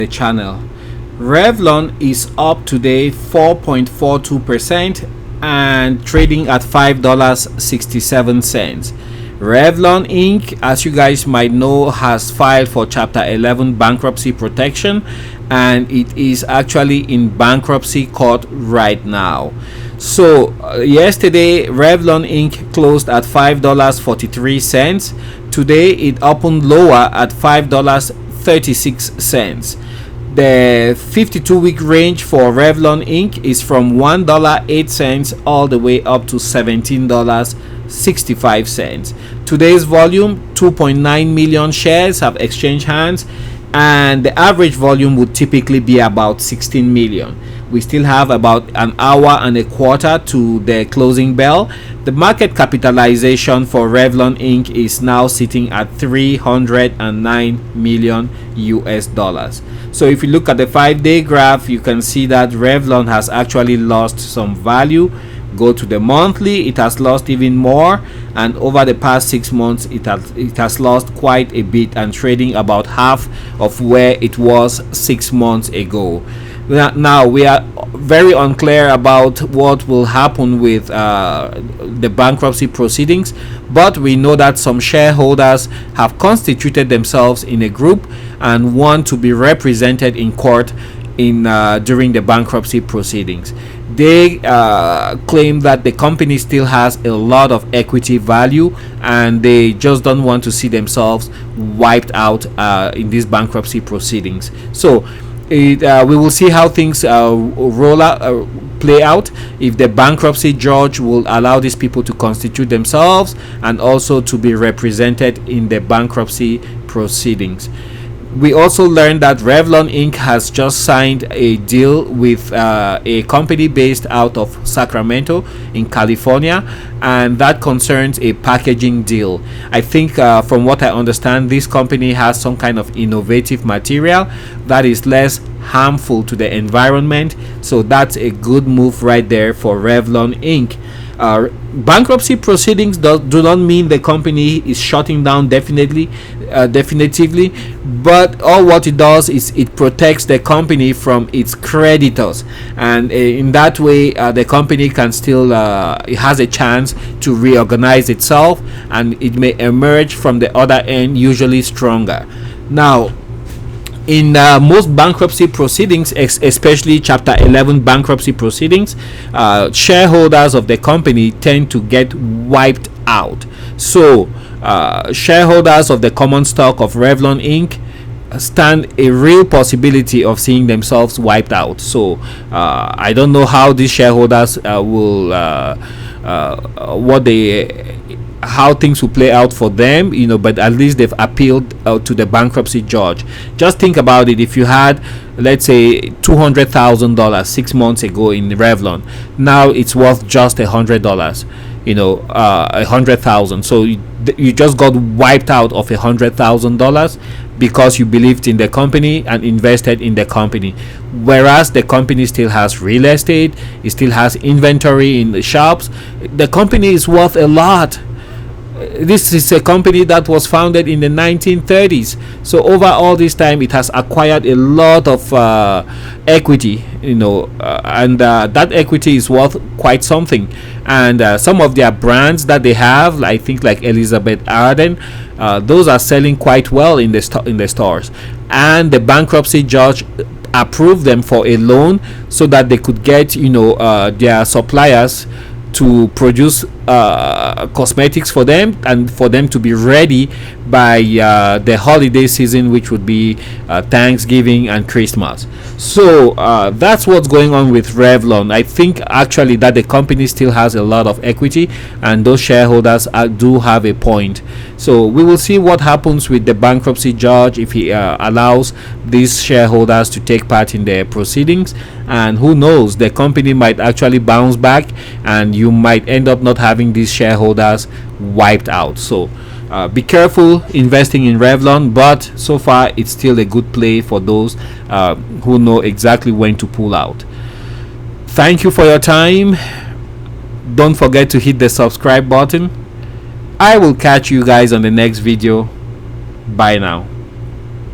the channel. Revlon is up today 4.42% and trading at $5.67. Revlon Inc., as you guys might know, has filed for Chapter 11 bankruptcy protection, and it is actually in bankruptcy court right now. So yesterday Revlon Inc. closed at $5.43. Today it opened lower at $5.36. The 52-week range for Revlon Inc. is from $1.08 all the way up to $17.65. Today's volume, 2.9 million shares have exchanged hands, and the average volume would typically be about 16 million. We still have about an hour and a quarter to the closing bell. The market capitalization for Revlon Inc. is now sitting at $309 million US dollars. So if you look at the 5-day graph, you can see that Revlon has actually lost some value. Go to the monthly, it has lost even more, and over the past 6 months it has lost quite a bit and trading about half of where it was 6 months ago. Now we are very unclear about what will happen with the bankruptcy proceedings, but we know that some shareholders have constituted themselves in a group and want to be represented in court during the bankruptcy proceedings. They claim that the company still has a lot of equity value, and they just don't want to see themselves wiped out in these bankruptcy proceedings. So we will see how things play out, if the bankruptcy judge will allow these people to constitute themselves and also to be represented in the bankruptcy proceedings. We also learned that Revlon Inc. has just signed a deal with a company based out of Sacramento in California, and that concerns a packaging deal. I think from what I understand, this company has some kind of innovative material that is less harmful to the environment, so that's a good move right there for Revlon Inc. Bankruptcy proceedings do not mean the company is shutting down definitively, but all what it does is it protects the company from its creditors, and in that way the company can still it has a chance to reorganize itself, and it may emerge from the other end usually stronger. Now, in most bankruptcy proceedings, especially Chapter 11 bankruptcy proceedings, shareholders of the company tend to get wiped out. So shareholders of the common stock of Revlon Inc. stand a real possibility of seeing themselves wiped out. So I don't know how these shareholders will how things will play out for them, but at least they've appealed to the bankruptcy judge. Just think about it. If you had, let's say, $200,000 6 months ago in Revlon, now it's worth just $100, $100,000. So you just got wiped out of $100,000 because you believed in the company and invested in the company, whereas the company still has real estate, it still has inventory in the shops. The company is worth a lot. This is a company that was founded in the 1930s, so over all this time it has acquired a lot of equity, and that equity is worth quite something. And some of their brands that they have, I think like Elizabeth Arden, those are selling quite well in the stores, and the bankruptcy judge approved them for a loan so that they could get their suppliers to produce cosmetics for them, and for them to be ready by the holiday season, which would be Thanksgiving and Christmas. So that's what's going on with Revlon. I think actually that the company still has a lot of equity, and those shareholders do have a point. So we will see what happens with the bankruptcy judge, if he allows these shareholders to take part in the proceedings, and who knows, the company might actually bounce back and you might end up not having these shareholders wiped out. So be careful investing in Revlon, but so far it's still a good play for those who know exactly when to pull out. Thank you for your time. Don't forget to hit the subscribe button. I will catch you guys on the next video. Bye now.